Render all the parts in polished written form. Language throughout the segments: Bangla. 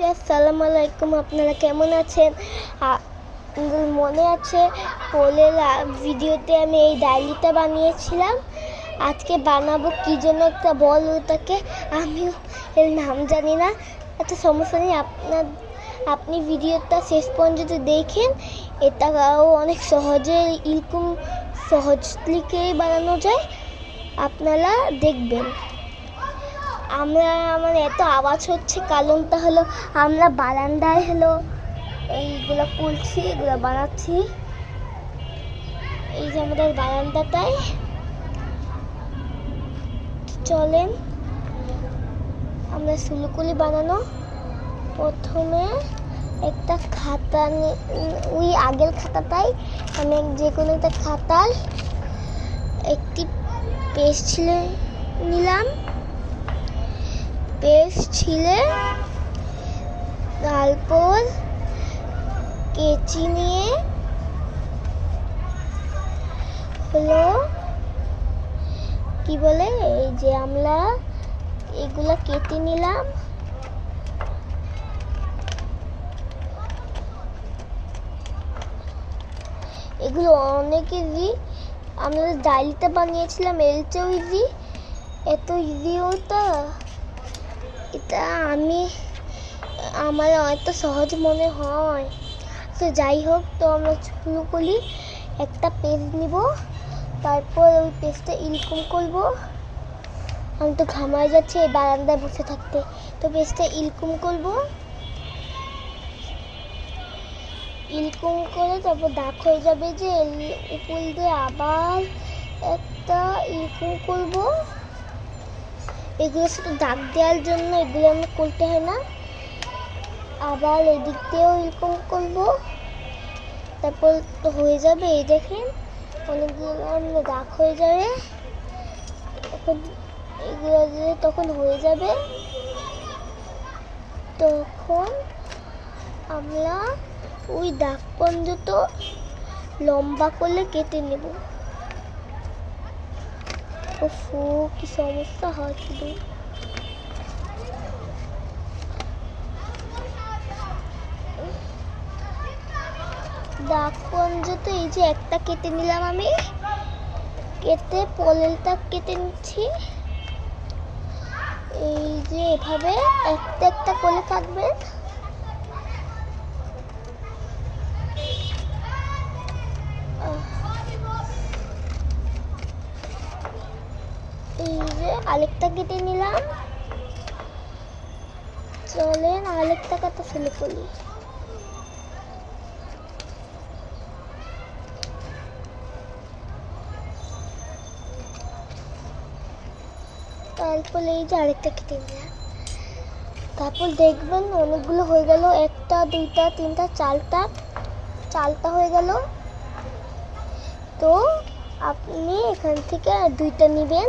আসসালামু আলাইকুম, আপনারা কেমন আছেন? মনে আছে পোলের ভিডিওতে আমি এই ডায়েরিটা বানিয়েছিলাম। আজকে বানাবো কি জন্য একটা বল, ওটাকে আমিও এর নাম জানি না। এত সমস্যা নেই, আপনি ভিডিওটা শেষ পর্যন্ত দেখেন। এটাও অনেক সহজে এরকম সহজলিকেই বানানো যায়, আপনারা দেখবেন। আমার এত আওয়াজ হচ্ছে, কারণটা হলো আমরা বারান্দায় এইগুলো করছি, এগুলো বানাচ্ছি। এই যে আমাদের বারান্দাটায়। চলেন আমরা শুরু করি বানানো। প্রথমে একটা খাতা, ওই আগের খাতাটাই আমি যে কোনো একটা খাতার একটি পেস্ট ছিলে নিলাম। পেস্ট ছিলে তারপর কেচি নিয়ে হলো কি বলে, এই যে আমরা এগুলা কেটে নিলাম। এগুলো অনেক ইজি, আমরা ডায়েরিটা বানিয়েছিলাম এর চেয়েও ইজি। এত ইজিও তো এটা আমার এত সহজ মনে হয়। তো যাই হোক, তো আমরা শুরু করি। একটা পেজ নিব, তারপর ওই পেজটা এরকম করব। আমি তো ঘামায় যাচ্ছি এই বারান্দায় বসে থাকতে। তো পেজটা এরকম করব, এরকম করে তারপর দাগ হয়ে যাবে। যে উপর দিয়ে আবার একটা এরকম করব। এগুলো শুধু দাগ দেওয়ার জন্য, এগুলো আমরা করতে হয় না। আবার এদিক দিয়েও এরকম করবো, তারপর তো হয়ে যাবে। এই দেখেন অনেকগুলো আমরা দাগ হয়ে যাবে। এখন এগুলো তখন হয়ে যাবে, তখন আমরা ওই দাগ পর্যন্ত লম্বা করলে কেটে নেব। ওফো, কি সমস্যা হয় শুধু। দাগ পর্যন্ত এই যে একটা কেটে নিলাম আমি, কেটে পলেলটা কেটে নিচ্ছি। এই যে এভাবে একটা একটা করে কাটবেন। এই যে আরেকটা কেটে নিলাম। চলেন আরেকটা কাটা শুরু করি। তারপর এই যে আরেকটা কেটে নিলাম। তারপর দেখবেন অনেকগুলো হয়ে গেল। একটা, দুইটা, তিনটা, চারটা হয়ে গেল। তো আপনি এখান থেকে দুইটা নেবেন,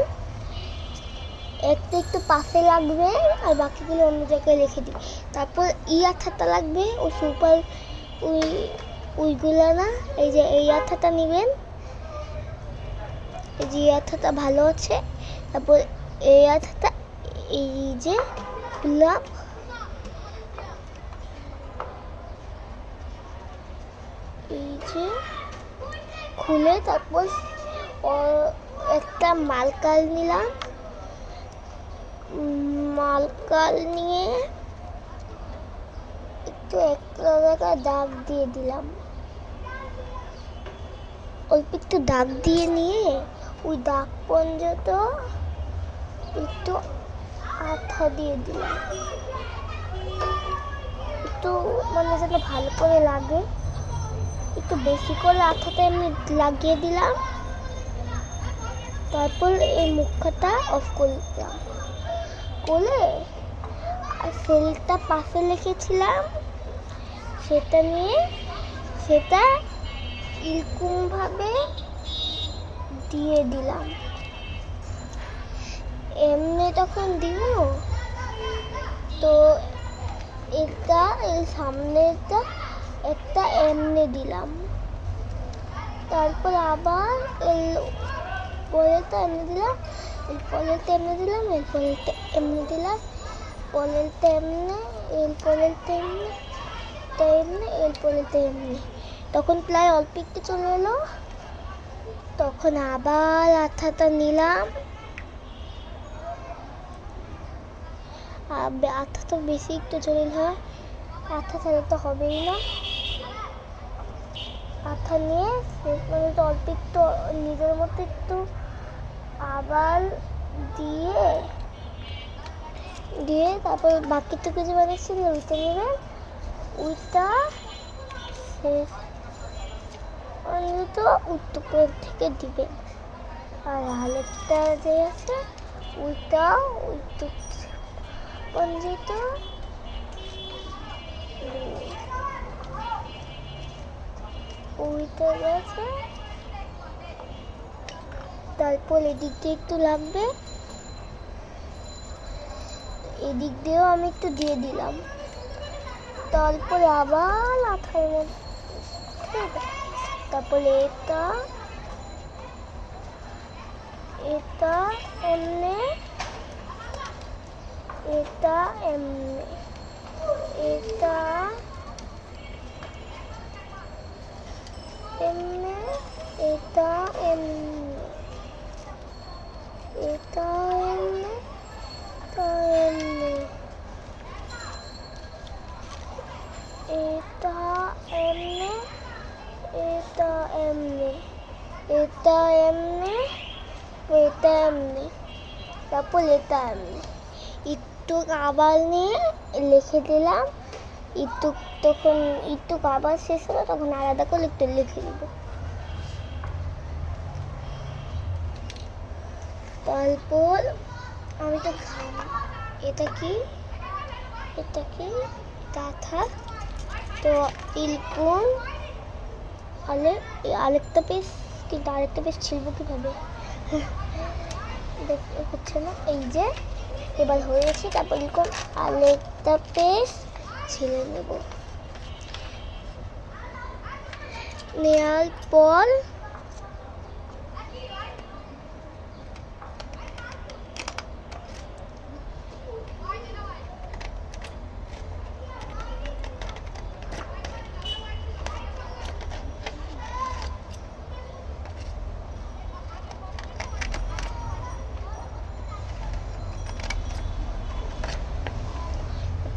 একটা একটু পাশে লাগবে আর বাকিগুলো অন্য জায়গায় রেখে দিই। তারপর আঠাটা লাগবে, ওই সুপার ওইগুলো না, এই যে এই আঠাটা নেবেন। এই যে আঠাটা ভালো আছে। তারপর এই আঠাটা এই যে খুললাম, এই যে খুলে তারপর একটা মার্কার নিলাম। মার্কার নিয়ে একটু একটা জায়গায় দাগ দিয়ে দিলাম। অল্প একটু দাগ দিয়ে নিয়ে ওই দাগ পর্যন্ত একটু আঠা দিয়ে দিলাম, একটু মানে যেন ভালো করে লাগে। একটু বেশি করে আঠাটা এমনি লাগিয়ে দিলাম। তারপর এই মুখটা অফ করে দিলাম। করে আর সেলটা পাশে লিখেছিলাম সেটা নিয়ে সেটা এরকম ভাবে দিয়ে দিলাম। এমনি তখন দিব, তো এটা এই সামনেটা একটা এমনি দিলাম। তারপর আবার এই পরেরটা এমনি দিলাম, এই পরেরটা এমনি দিলাম, এই পরেরটা এমনি দিলাম, পরেরটা এমনি এরপর তেমনি তেমনি এরপর তেমনি। তখন প্রায় অল্প একটু চলে এলো, তখন আবার আঠাটা নিলাম। আঠা তো বেশি একটু চলে হয়, আঠা ছাড়া তো হবেই না। আঠা নিয়ে শেষ পর্যন্ত অল্প একটু নিজের মতো একটু আবার দিয়ে দিয়ে তারপর বাকিটুকু যে বানাচ্ছিল ওইটা নেবেন, ওইটা শেষ পর্যন্ত উত্তর থেকে দিবেন। আর আরেকটা যে আছে ওইটাও উত্তর পর্যন্ত ওইটা আছে। তারপর এদিক দিয়ে একটু লাগবে, এদিক দিয়েও আমি একটু দিয়ে দিলাম। তারপর আবার আঠার মধ্যে তারপরে এটা এটা এমনি, এটা এমনি, এটা এমনি, এটা এমনি, এটা এমনি, এটা এমনি, এটা এমনি, এটা এমনি, এটা এমনি, এটা এমনি, তারপর এটা এমনি। একটু আবার নিয়ে লিখে দিলাম, একটু তখন একটু আবার শেষ হলো তখন আলাদা করে একটু লিখে দিব। তারপর আমি তো এটা কি, এটা কি, এটা আঠা। তো এরকম আরেকটা পেজ, কিন্তু আরেকটা পেজ ছিলব কিভাবে হচ্ছে না, এই যে এবার হয়েছে। তারপর এরকম আরেকটা পেজ ছিলে নেব, নেওয়ার পর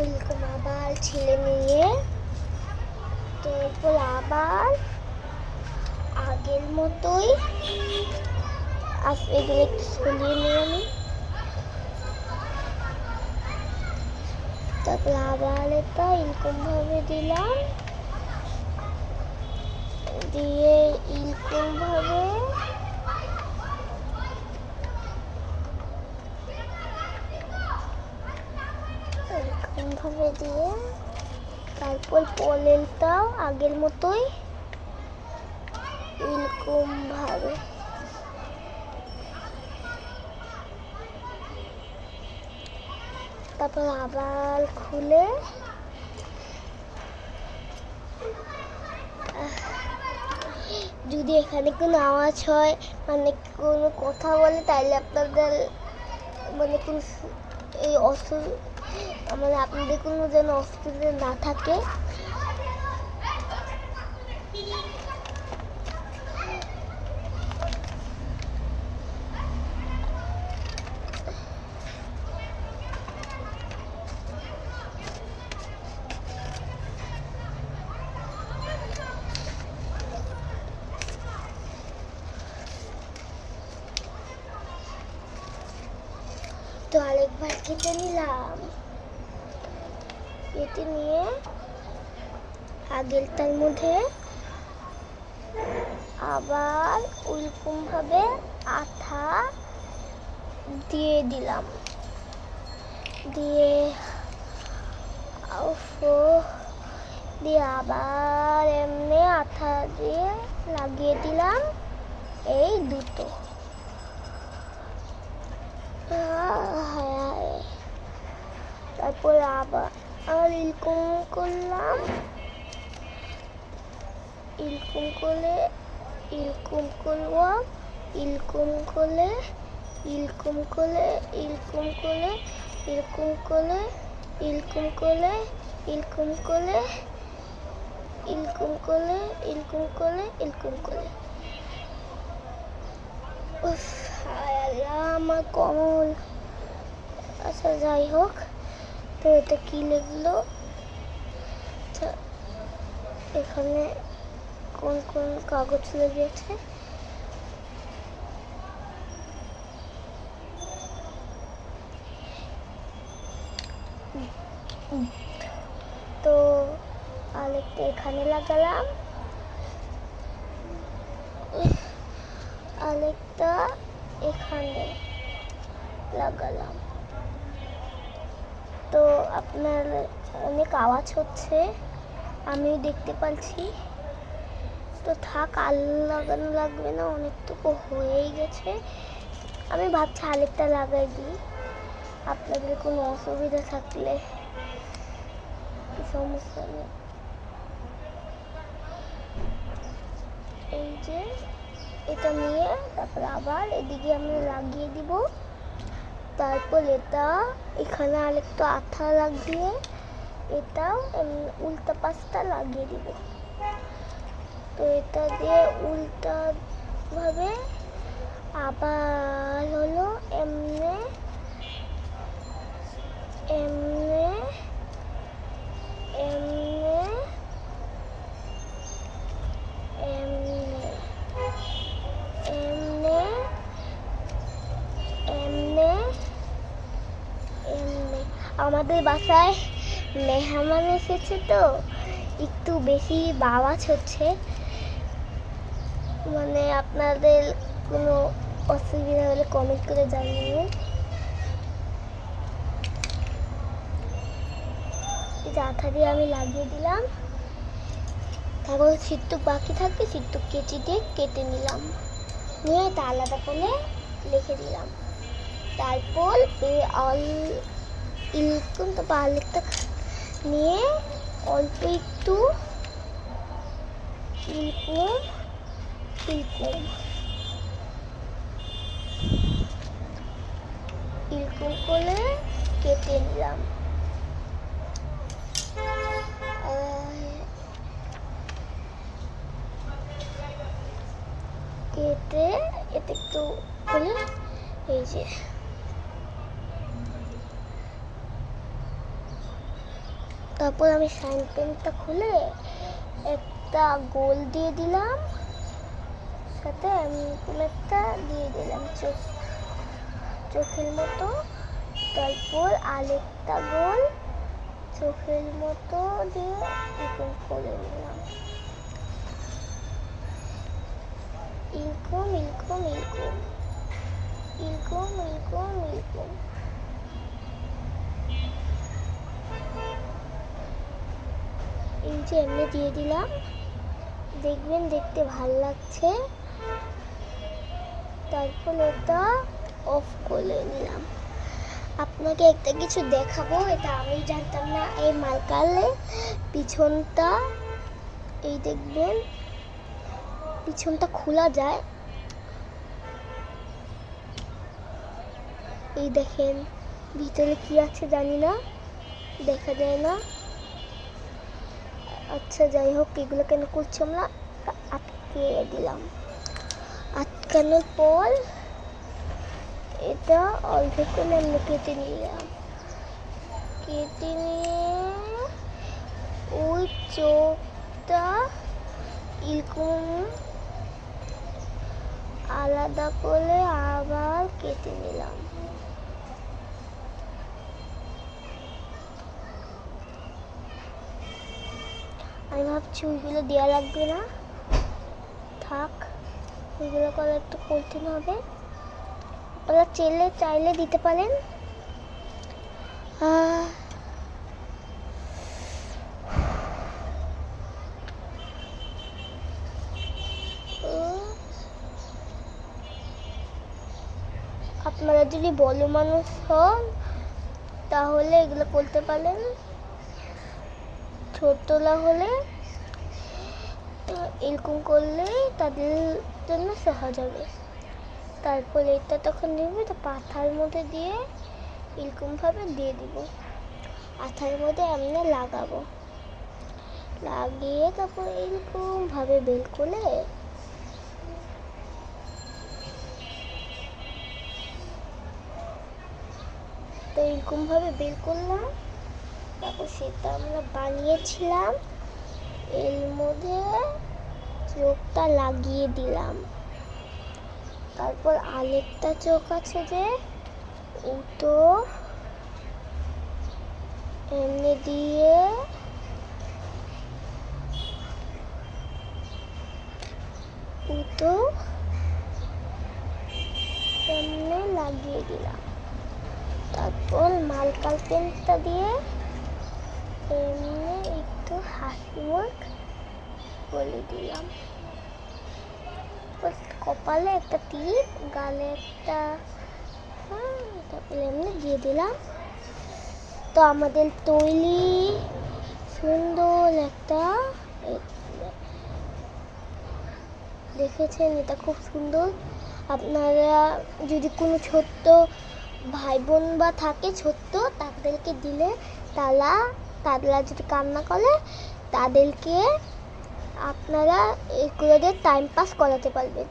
এরকম আবার ছিলে নিয়ে তারপর আবার আগের মতোই এগুলো একটু সরিয়ে নিয়ে আমি, তারপর আবার এটা এরকম ভাবে দিলাম, দিয়ে এরকম ভাবে দিয়ে তারপর পলেলটাও আগের মতোই এরকম ভাবে তারপর আবার খুলে যদি এখানে কোনো আওয়াজ হয় মানে কোনো কথা বলে তাহলে আপনাদের মানে কোনো এই মানে আপনাদের কোনো যেন অসুবিধা না থাকে। তো আরেকবার কেটে নিলাম, কেটে নিয়ে আগেরটার মধ্যে আবার ওইরকম ভাবে আঠা দিয়ে দিলাম, দিয়ে দিয়ে আবার এমনি আঠা দিয়ে লাগিয়ে দিলাম এই দুটো। তারপর আবার এরকম করলাম, এরকম করে এরকম করবো, এরকম করে এরকম করে এরকম করে এরকম করে এরকম করে এরকম করে এরকম করে এরকম করে এরকম করে। উফ, হায় আল্লাহ আমার কমল। আচ্ছা যাই হোক, তো এটা কি লিখলো, এখানে কোন কোন কাগজ লেগেছে। তো আরেকটা এখানে লাগালাম, আরেকটা এখানে লাগালাম। তো আপনার অনেক আওয়াজ হচ্ছে, আমিও দেখতে পাচ্ছি। তো থাক, আর লাগানো লাগবে না, অনেকটুকু হয়েই গেছে। আমি ভাবছি আরেকটা লাগাই দিই। আপনাদের কোনো অসুবিধা থাকলে সমস্যা নেই। এই যে এটা নিয়ে তারপর আবার এদিকে আমি লাগিয়ে দিব। তারপর এটা এখানে আরেকটা আঠা লাগিয়ে এটাও উল্টা পাশটা লাগিয়ে দিব। তো এটা দিয়ে উল্টা ভাবে আবার হলো এমনে এমনে এমনে এমনে এমনে এমনে এমনে। আমাদের বাসায় মেহমান এসেছে, তো একটু বেশি আওয়াজ হচ্ছে। মানে আপনাদের কোনো অসুবিধা হলে কমেন্ট করে জানিয়ে। এই যে আঠা দিয়ে আমি লাগিয়ে দিলাম। তারপর সিটটুক বাকি থাকবে, সিটটুক কেচি দিয়ে কেটে নিলাম, নিয়ে এটা আলাদা করে লিখে দিলাম। তারপর এরকম তো পার্লেটটা নিয়ে অল্প একটু এরকম এরকম এরকম করে কেটে নিলাম। কেটে এটা একটু খুলে, এই যে তারপর আমি শাইন পেনটা খুলে একটা গোল দিয়ে দিলাম, সাথে একটা দিয়ে দিলাম চোখের মতো। তারপর আরেকটা গোল চোখের মতো দিয়ে এরকম করে নিলাম, এরকম এরকম এরকম এরকম এরকম এরকম। এই যে এমনি দিয়ে দিলাম, দেখবেন দেখতে ভালো লাগছে। তারপর এটা অফ করে নিলাম। আপনাকে একটা কিছু দেখাবো, এটা আমি জানতাম না। এই মার্কারে পিছনটা, এই দেখবেন পিছনটা খোলা যায়। এই দেখেন ভিতরে কি আছে জানি না, দেখা যায় না। আচ্ছা যাই হোক, এগুলো কেন করছি আমরা, আটকে দিলাম। আটকানোর পর এটা অল্প করে আমরা কেটে নিলাম। কেটে নিয়ে ওই চোখটা এরকম আলাদা করে আবার কেটে নিলাম। আমি ভাবছি ওইগুলো দেওয়া লাগবে না, থাক, ওইগুলো করে একটু করতে হবে। আপনারা চাইলে দিতে পারেন। আপনারা যদি বড় মানুষ হন তাহলে এগুলো করতে পারেন, ছোটলা হলে এরকম করলে তাদের জন্য সহজ হবে। তারপর এটা তখন দেখবে তো পাথার মধ্যে দিয়ে এরকম ভাবে দিয়ে দিব। আঠার মধ্যে এমনি লাগাবো, লাগিয়ে তারপর এরকম ভাবে বের করলে তো এরকম ভাবে বের করলাম। তারপর সেটা আমরা বানিয়েছিলাম, এর মধ্যে চোখটা লাগিয়ে দিলাম। তারপর আরেকটা চোখ আছে যে ওটো এমনি দিয়ে ওটো এমনি লাগিয়ে দিলাম। তারপর মার্কার পেনটা দিয়ে এমনি একটু হাসি মুখ বলে দিলাম। কপালে একটা টিপ, গালে একটা, তারপরে এমনি দিয়ে দিলাম। তো আমাদের তৈরি সুন্দর একটা, দেখেছেন এটা খুব সুন্দর। আপনারা যদি কোনো ছোট্ট ভাই বোন বা থাকে ছোট্ট, তাদেরকে দিলে তারা যদি কান্না করে তাদেরকে আপনারা এগুলো দিয়ে টাইম পাস করাতে পারবেন।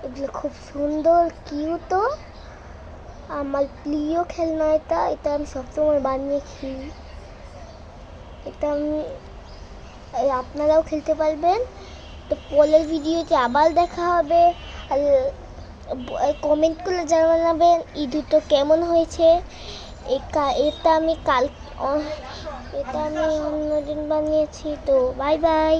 এগুলো খুব সুন্দর, কিউট। আমার প্রিয় খেলনা এটা, আমি সবসময় বানিয়ে খেলি। এটা আপনারাও খেলতে পারবেন। তো পরের ভিডিওতে আবার দেখা হবে। আর কমেন্ট করে জানাবেন এই দুটো কেমন হয়েছে। এটা আমি অন্যদিন বানিয়েছি। তো বাই বাই।